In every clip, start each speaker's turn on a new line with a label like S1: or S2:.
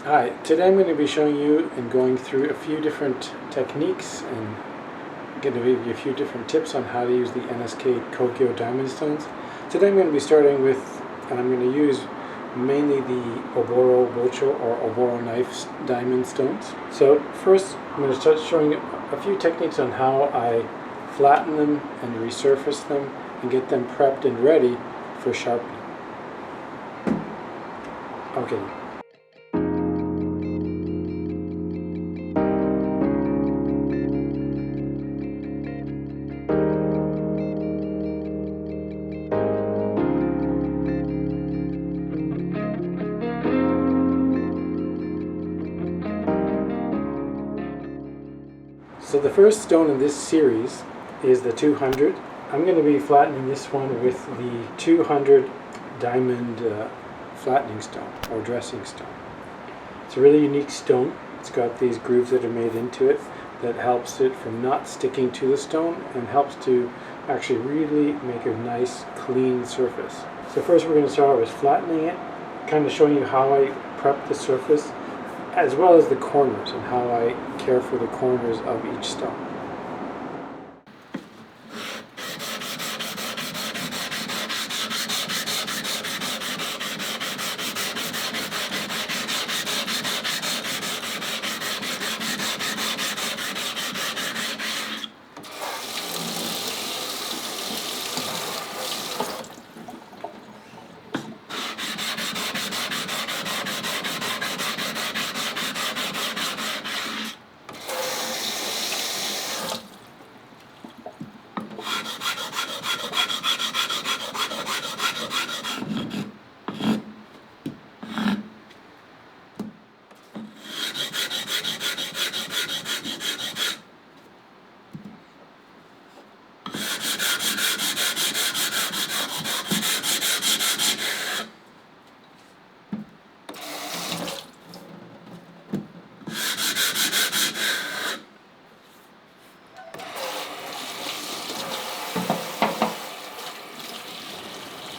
S1: Hi, today I'm going to be showing you and going through a few different techniques and going to give you a few different tips on how to use the NSK Kogyo diamond stones. Today I'm going to be starting with, and I'm going to use mainly the Oboro or Oboro Knife diamond stones. So first I'm going to start showing you a few techniques on how I flatten them and resurface them and get them prepped and ready for sharpening. Okay. So the first stone in this series is the 200. I'm going to be flattening this one with the 200 diamond flattening stone or dressing stone. It's a really unique stone. It's got these grooves that are made into it that helps it from not sticking to the stone and helps to actually really make a nice clean surface. So first we're going to start with flattening it, kind of showing you how I prep the surface as well as the corners and how I care for the corners of each stone.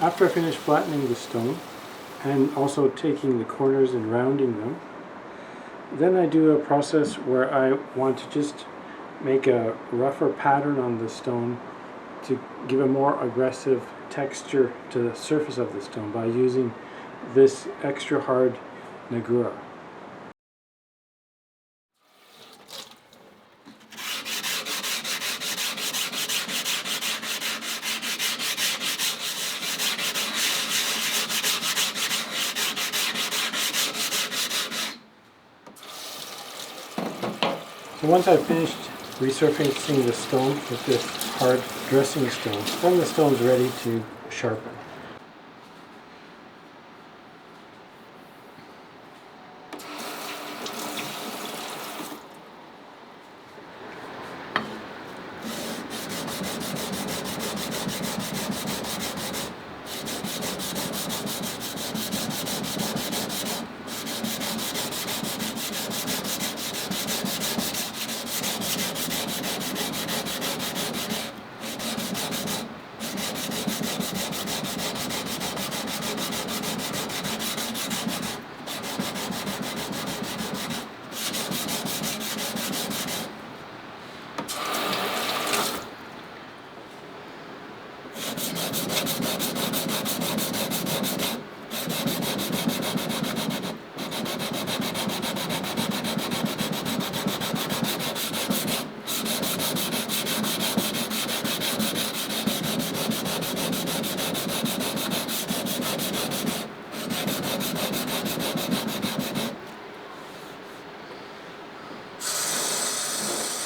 S1: After I finish flattening the stone and also taking the corners and rounding them, then I do a process where I want to just make a rougher pattern on the stone to give a more aggressive texture to the surface of the stone by using this extra hard Nagura. So once I've finished resurfacing the stone with this hard dressing stone, then the stone's ready to sharpen.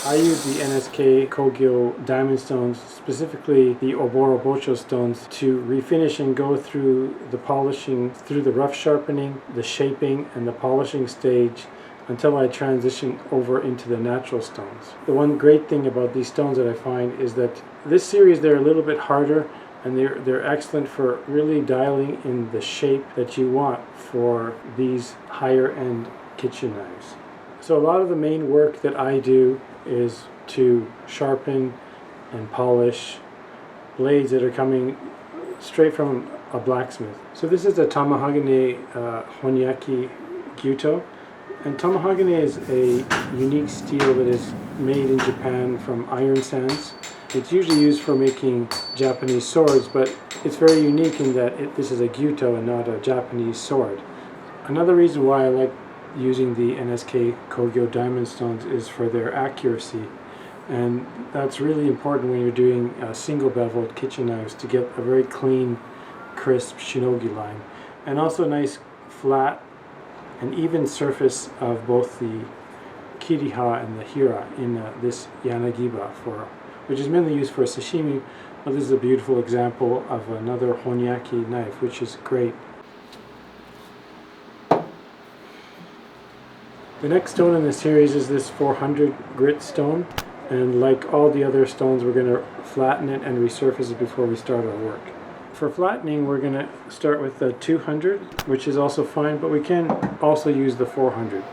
S1: I use the NSK Kogyo diamond stones, specifically the Oboro stones, to refinish and go through the polishing, through the rough sharpening, the shaping, and the polishing stage until I transition over into the natural stones. The one great thing about these stones that I find is that this series, they're a little bit harder and they're excellent for really dialing in the shape that you want for these higher end kitchen knives. So a lot of the main work that I do is to sharpen and polish blades that are coming straight from a blacksmith. So this is a Tamahagane Honyaki Gyuto. And Tamahagane is a unique steel that is made in Japan from iron sands. It's usually used for making Japanese swords, but it's very unique in that this is a Gyuto and not a Japanese sword. Another reason why I like using the NSK Kogyo diamond stones is for their accuracy. And that's really important when you're doing single beveled kitchen knives, to get a very clean, crisp shinogi line. And also a nice flat and even surface of both the kiriha and the hira in this yanagiba, which is mainly used for sashimi, but this is a beautiful example of another Honyaki knife, which is great. The next stone in the series is this 400 grit stone, and like all the other stones, we're going to flatten it and resurface it before we start our work. For flattening, we're going to start with the 200, which is also fine, but we can also use the 400.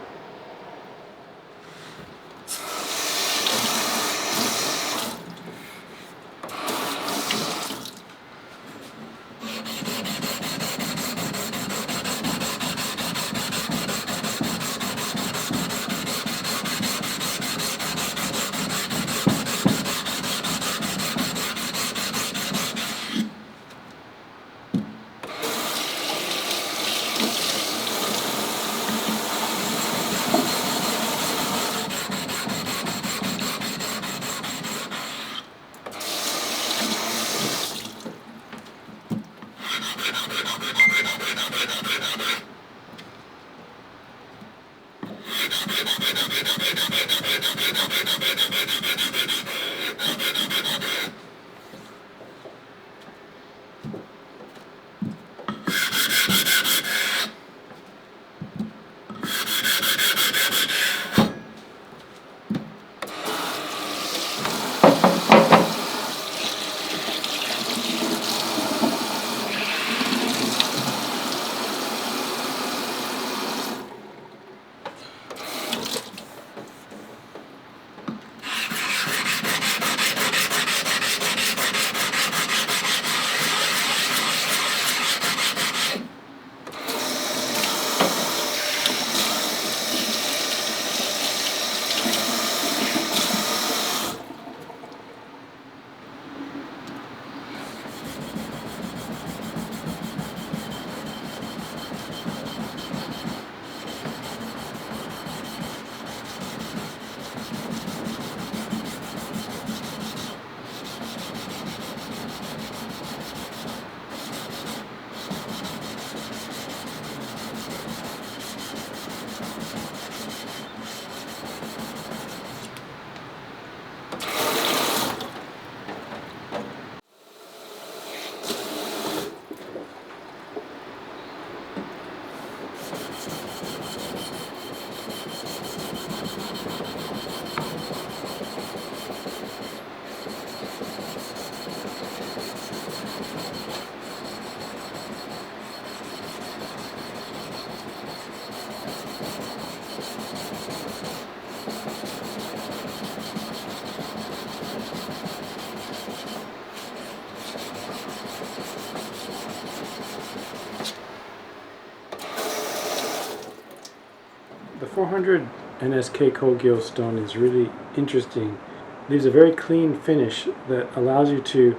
S1: The 400 NSK Kogyo stone is really interesting. It leaves a very clean finish that allows you to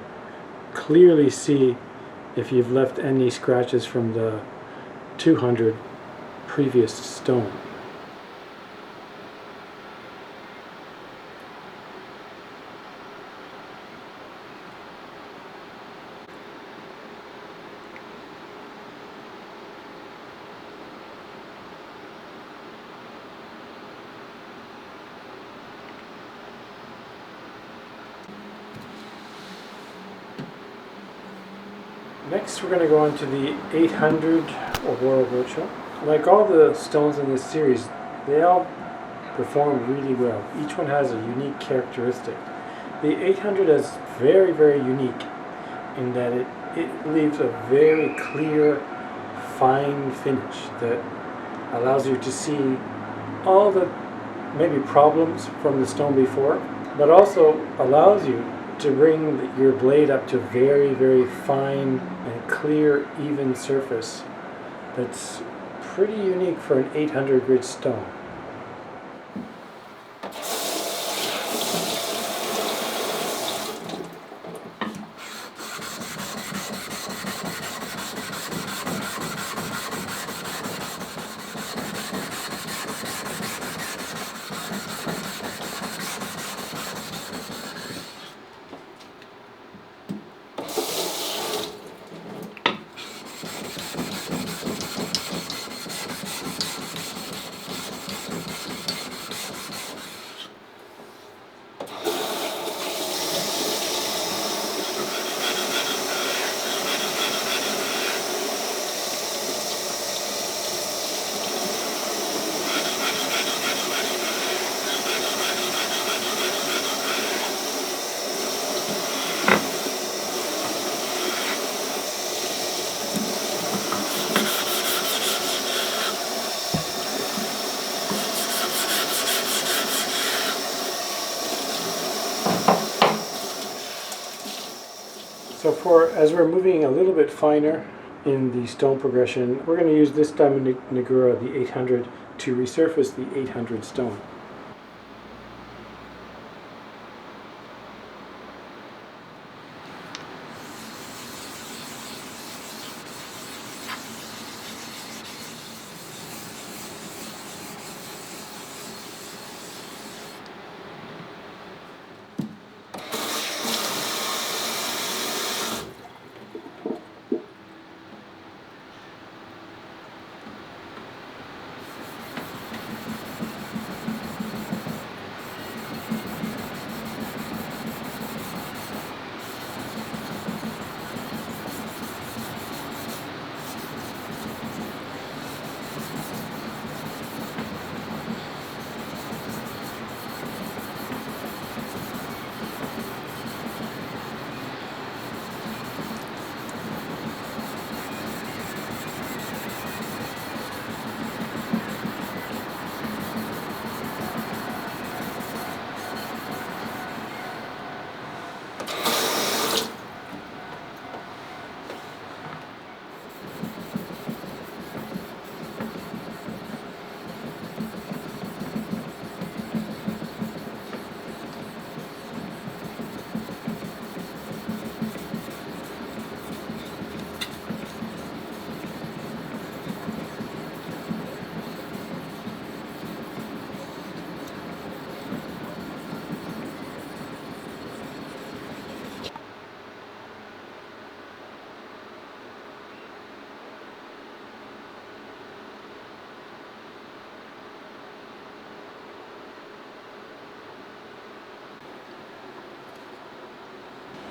S1: clearly see if you've left any scratches from the 200 previous stone. Next, we're going to go on to the 800 Oboro Knife. Like all the stones in this series, they all perform really well. Each one has a unique characteristic. The 800 is very, very unique in that it leaves a very clear, fine finish that allows you to see all the maybe problems from the stone before, but also allows you to bring your blade up to very, very fine and clear, even surface that's pretty unique for an 800 grit stone. So as we're moving a little bit finer in the stone progression, we're going to use this diamond Nagura, the 800, to resurface the 800 stone.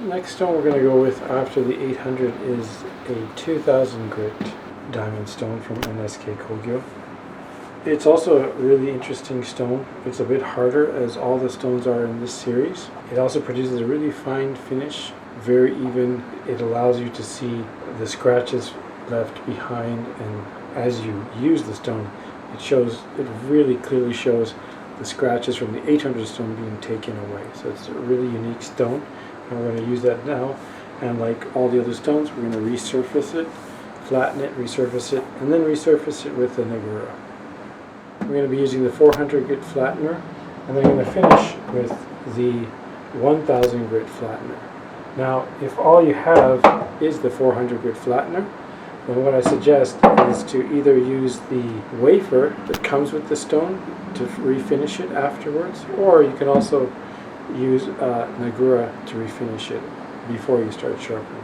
S1: Next stone we're going to go with after the 800 is a 2000 grit diamond stone from NSK Kogyo. It's also a really interesting stone. It's a bit harder as all the stones are in this series. It also produces a really fine finish, very even. It allows you to see the scratches left behind, and as you use the stone, it really clearly shows the scratches from the 800 stone being taken away. So it's a really unique stone. And we're going to use that now, and like all the other stones, we're going to resurface it, flatten it, resurface it, and then resurface it with the Nagura. We're going to be using the 400 grit flattener, and then we're going to finish with the 1000 grit flattener. Now, if all you have is the 400 grit flattener, then what I suggest is to either use the wafer that comes with the stone to refinish it afterwards, or you can also use Nagura to refinish it before you start sharpening.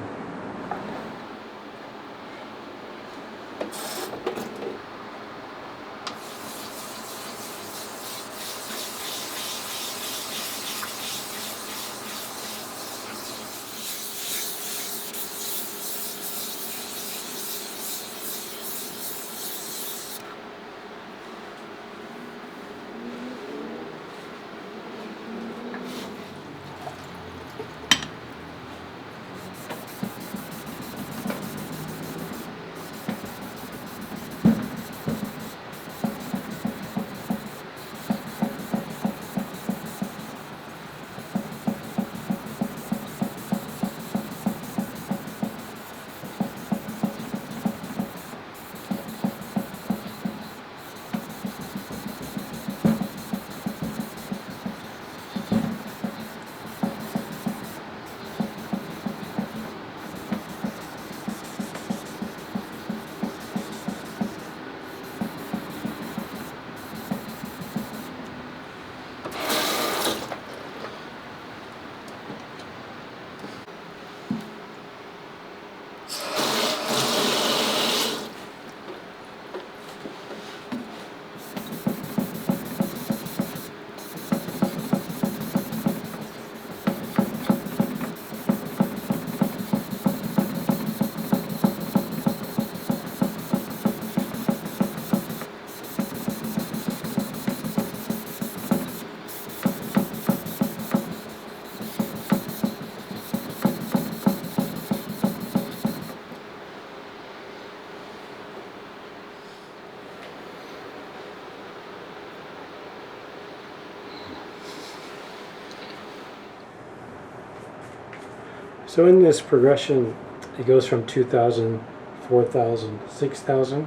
S1: So in this progression, it goes from 2,000, 4,000, 6,000.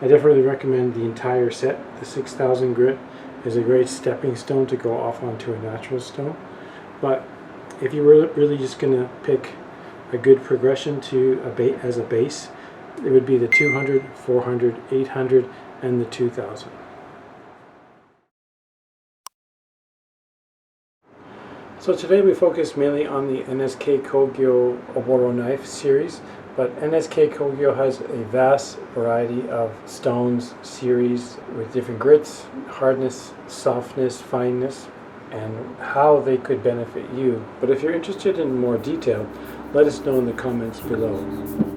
S1: I definitely recommend the entire set. The 6,000 grit is a great stepping stone to go off onto a natural stone. But if you were really just going to pick a good progression to as a base, it would be the 200, 400, 800, and the 2,000. So today we focus mainly on the NSK Kogyo Oboro Knife series, but NSK Kogyo has a vast variety of stones series with different grits, hardness, softness, fineness, and how they could benefit you. But if you're interested in more detail, let us know in the comments below.